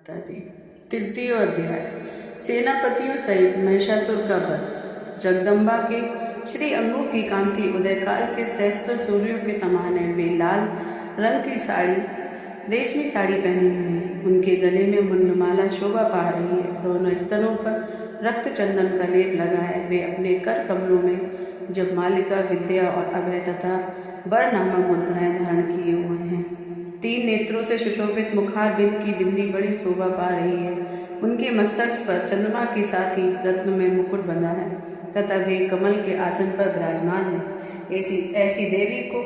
इत्यादि। तृतीय अध्याय सेनापतियों सहित महिषासुर का वध। जगदम्बा के श्री अंगों की कांति उदयकाल के सहस्त्र सूर्यों के समान है। वे लाल रंग की साड़ी, रेशमी साड़ी पहनी हुई है। उनके गले में मुंडमाला शोभा पा रही है। दोनों स्तनों पर रक्त चंदन का लेप लगा है। वे अपने कर कमलों में जगमालिका, विद्या और अभय तथा वर नामक मुद्राएं धारण किए हुए हैं। 3 नेत्रों से सुशोभित मुखार बिंद की बिंदी बड़ी शोभा पा रही है। उनके मस्तक पर चंद्रमा के साथ ही रत्न में मुकुट बंधा है तथा वे कमल के आसन पर विराजमान है। ऐसी देवी को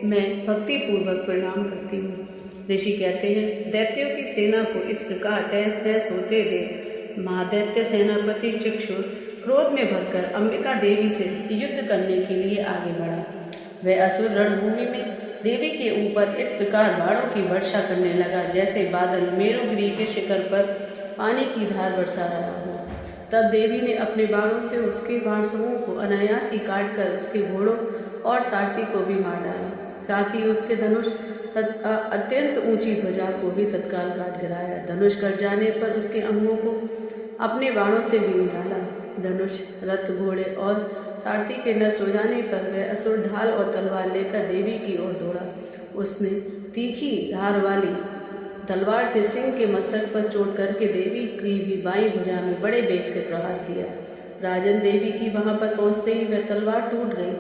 मैं भक्ति पूर्वक प्रणाम करती हूँ। ऋषि कहते हैं, दैत्यों की सेना को इस प्रकार तहस तहस होते देख महादैत्य सेनापति चक्षुर क्रोध में भरकर अंबिका देवी से युद्ध करने के लिए आगे बढ़ा। वह असुर रणभूमि में देवी के ऊपर इस प्रकार बाणों की वर्षा करने लगा जैसे बादल मेरुगिरी के शिखर पर पानी की धार बरसा रहा हो। तब देवी ने अपने बाणों से उसके बाण समूह को अनायास ही काट कर उसके घोड़ों और सारथी को भी मार डाला। साथ ही उसके धनुष अत्यंत ऊंची ध्वजा को भी तत्काल काट गिराया। धनुष कट जाने पर उसके अंगों को अपने बाणों से बीन डाला। धनुष, रथ, घोड़े और सारथी के नष्ट हो जाने पर वह असुर ढाल और तलवार लेकर देवी की ओर दौड़ा। उसने तीखी धार वाली तलवार से सिंह के मस्तक पर चोट करके देवी की भी बाईं भुजा में बड़े वेग से प्रहार किया। राजन, देवी की वहां पर पहुंचते ही वह तलवार टूट गई।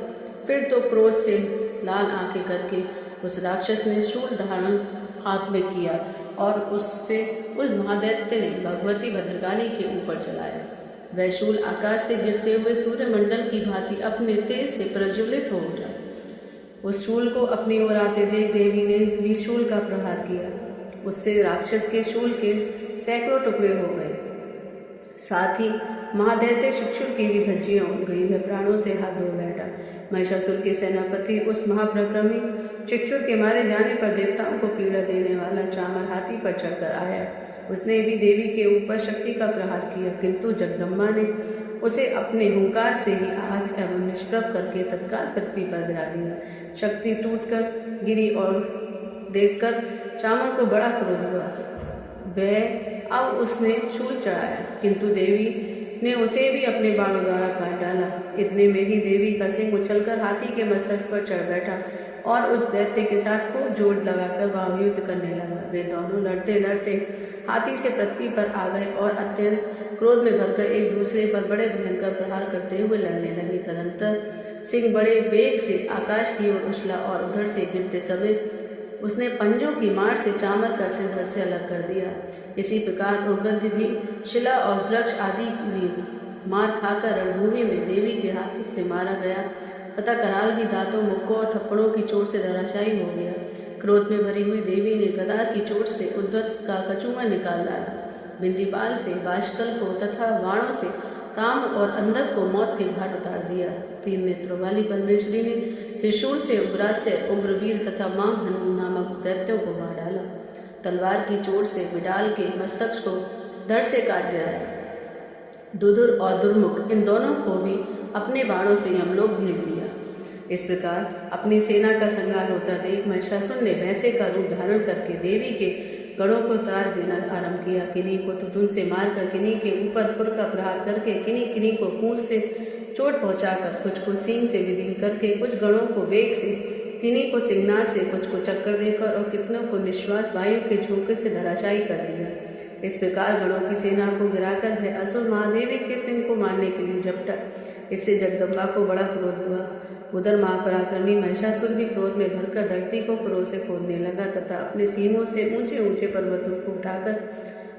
फिर तो क्रोध से लाल आंखें करके उस राक्षस ने शूल धारण हाथ में किया और उससे उस महादैत्य ने भगवती भद्रकाली के ऊपर चलाया। वह शूल आकाश से गिरते हुए सूर्यमंडल की भांति अपने तेज से प्रज्वलित हो उठा। उस शूल को अपनी ओर आते देख देवी ने भी शूल का प्रहार किया। उससे राक्षस के शूल के सैकड़ों टुकड़े हो गए। साथ ही महादैत्य चक्षुर की भी धज्जियां उड़ गई। वह प्राणों से हाथ धो बैठा। महिषासुर के सेनापति उस महाप्रक्रमी चक्षुर के मारे जाने पर देवताओं को पीड़ा देने वाला चामर हाथी पर चढ़कर आया। उसने भी देवी के ऊपर शक्ति का प्रहार किया, किंतु जगदम्बा ने उसे अपने हुंकार से ही आहत एवं निष्प्रभ करके तत्काल पृथ्वी पर गिरा दिया। शक्ति टूटकर गिरी और देखकर चामर को बड़ा क्रोध हुआ। वह अब उसने शूल चढ़ाया, किंतु देवी ने उसे भी अपने बाणों द्वारा काट डाला। इतने में ही देवी का सिंह उछलकर हाथी के मस्तक पर चढ़ बैठा और उस दैत्य के साथ खूब जोर लगाकर वह युद्ध करने लगा। वे दोनों लड़ते लड़ते हाथी से पृथ्वी पर आ गए और अत्यंत क्रोध में भरकर एक दूसरे पर बड़े भयंकर प्रहार करते हुए लड़ने लगे। तदंतर सिंह बड़े वेग से आकाश की ओर उछला और उधर से गिरते समय उसने पंजों की मार से चामर का सिर धड़ से अलग कर दिया। इसी प्रकार उर्गद्य भी शिला और वृक्ष आदि भी मार खाकर रणभूमि में देवी के हाथों से मारा गया तथा कराल भी दांतों, मुक्कों और थप्पड़ों की चोट से धराशायी हो गया। क्रोध में भरी हुई देवी ने गदा की चोट से उद्धत का कचूमर निकाल लाया। बिंदीपाल से बाष्कल को तथा बाणों से ताम्र और अंधक को मौत के घाट उतार दिया। 3 नेत्रों वाली परमेश्वरी ने त्रिशूल से उग्रास्य, उग्रवीर तथा मां हनु नामक दैत्यों को मार डाला। तलवार की चोट से विडाल के मस्तक को धड़ से काट गिराया। दुदुर और दुर्मुख, इन दोनों को भी अपने बाणों से यमलोक भेज दिया। इस प्रकार अपनी सेना का संहार होता देख महिषासुर ने भैंसे का रूप धारण करके देवी के गढ़ों को त्रास देना आरंभ किया। किन्हीं को तुतुन से मारकर, किन्हीं के ऊपर खुर का प्रहार करके, किन्हीं को पूंछ से चोट पहुंचाकर, कुछ को सींग से विदीन करके, कुछ गढ़ों को वेग से, किन्हीं को सिंगनाद से, कुछ को चक्कर देकर और कितनों को निश्वास वायु के झोंके से धराशायी कर दिया। इस प्रकार गणों की सेना को गिराकर वह असुर महादेवी के सिंह को मारने के लिए झपटा। इससे जगदम्बा को बड़ा क्रोध हुआ। उधर महापराक्रमी महिषासुर भी क्रोध में भरकर धरती को क्रोध से खोदने लगा तथा अपने सींगों से ऊंचे ऊंचे पर्वतों को उठाकर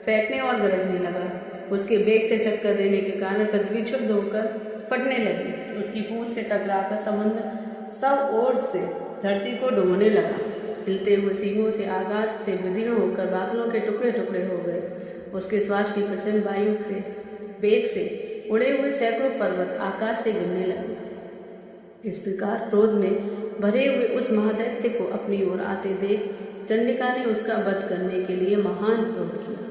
फेंकने और गरजने लगा। उसके वेग से चक्कर देने के कारण पृथ्वी क्षुब्ध होकर फटने लगी। उसकी पूंछ से टकराकर समुद्र सब ओर से धरती को डुबोने लगा। हिलते हुए सींगों से आघात से विदीर्ण होकर बादलों के टुकड़े टुकड़े हो गए। उसके श्वास की प्रचंड वायु से वेग से उड़े हुए सैकड़ों पर्वत आकाश से गिरने लगे। इस प्रकार क्रोध में भरे हुए उस महादैत्य को अपनी ओर आते देख चंडिका ने उसका वध करने के लिए महान क्रोध किया।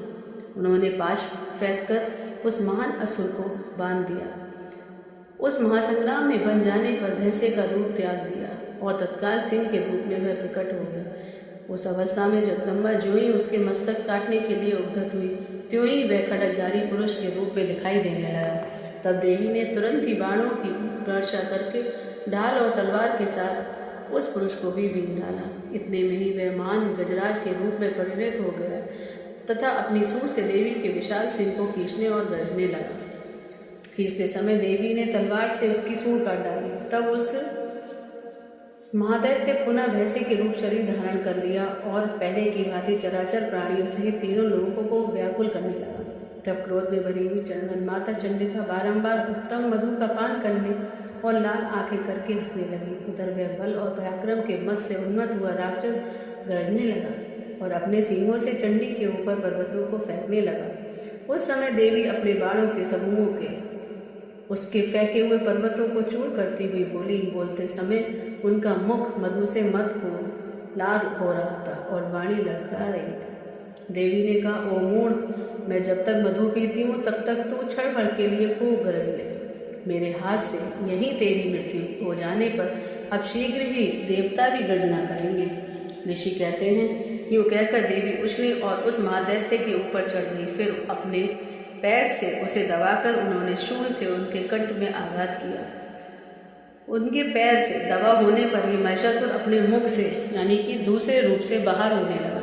उन्होंने पाश फेंककर उस महान असुर को बांध दिया। उस महासंग्राम में बन जाने पर भैंसे का रूप त्याग दिया और तत्काल सिंह के रूप में वह प्रकट हो गया। उस अवस्था में जगदम्बा ज्यों ही उसके मस्तक काटने के लिए उद्यत हुई, त्यों ही वह खड्गधारी पुरुष के रूप में दिखाई देने लगा। तब देवी ने तुरंत ही बाणों की वर्षा करके ढाल और तलवार के साथ उस पुरुष को भी बीन डाला। इतने में ही वह मान गजराज के रूप में परिणत हो गया तथा अपनी सूंड से देवी के विशाल सिंह को खींचने और गरजने लगा। खींचते समय देवी ने तलवार से उसकी सूंड काट डाली। तब उस महादैत्य पुनः भैंसे के रूप शरीर धारण कर लिया और पहले की भांति चराचर प्राणियों सहित तीनों लोगों को व्याकुल करने लगा। तब क्रोध में भरी हुई चंदन माता चंडिका बारंबार उत्तम मधु का पान करने और लाल आंखें करके हंसने लगी। उधर वह बल और पराक्रम के मद से उन्मत्त हुआ राक्षस गरजने लगा और अपने सींगों से चंडी के ऊपर पर्वतों को फेंकने लगा। उस समय देवी अपने बाणों के समूहों के उसके फेंके हुए पर्वतों को चूर करती हुई बोली। बोलते समय उनका मुख मधु से मत हो लाल हो रहा था और वाणी लड़खड़ा रही थी। देवी ने कहा, ओ मूढ़, मैं जब तक मधु पीती हूँ तब तक तू क्षण भर के लिए खूब गरज ले। मेरे हाथ से यहीं तेरी मृत्यु हो जाने पर अब शीघ्र ही देवता भी गर्जना करेंगे। ऋषि कहते हैं, यूँ कहकर देवी उछली और उस महादैत्य के ऊपर चढ़ गई। फिर अपने पैर से उसे दबाकर उन्होंने शूल से उनके कंठ में आघात किया। उनके पैर से दबा होने पर भी महिषासुर अपने मुख से यानी कि दूसरे रूप से बाहर होने लगा।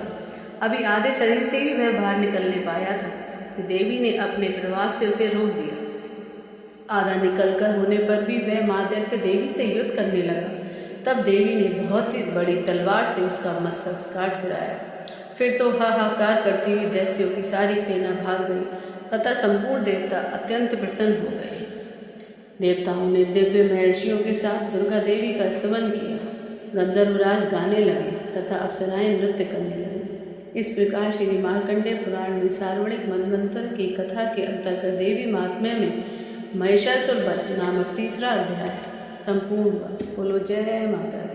अभी आधे शरीर से ही वह बाहर निकलने पाया था कि देवी ने अपने प्रभाव से उसे रोक दिया। आधा निकलकर होने पर भी वह महादैत्य देवी से युद्ध करने लगा। तब देवी ने बहुत ही बड़ी तलवार से उसका मस्तक काट गिराया। फिर तो हाहाकार करती हुई दैत्यों की सारी सेना भाग गई तथा संपूर्ण देवता अत्यंत प्रसन्न हो गए। देवताओं ने दिव्य महर्षियों के साथ दुर्गा देवी का स्तवन किया। गंधर्वराज गाने लगे तथा अप्सराएं नृत्य करने लगी। इस प्रकार श्री मार्कंडेय पुराण में सार्वणिक मनवंतर की कथा के अंतर्गत देवी महात्म्य में महिषासुर वध नामक तीसरा अध्याय संपूर्ण हुआ। बोलो जय माता दी।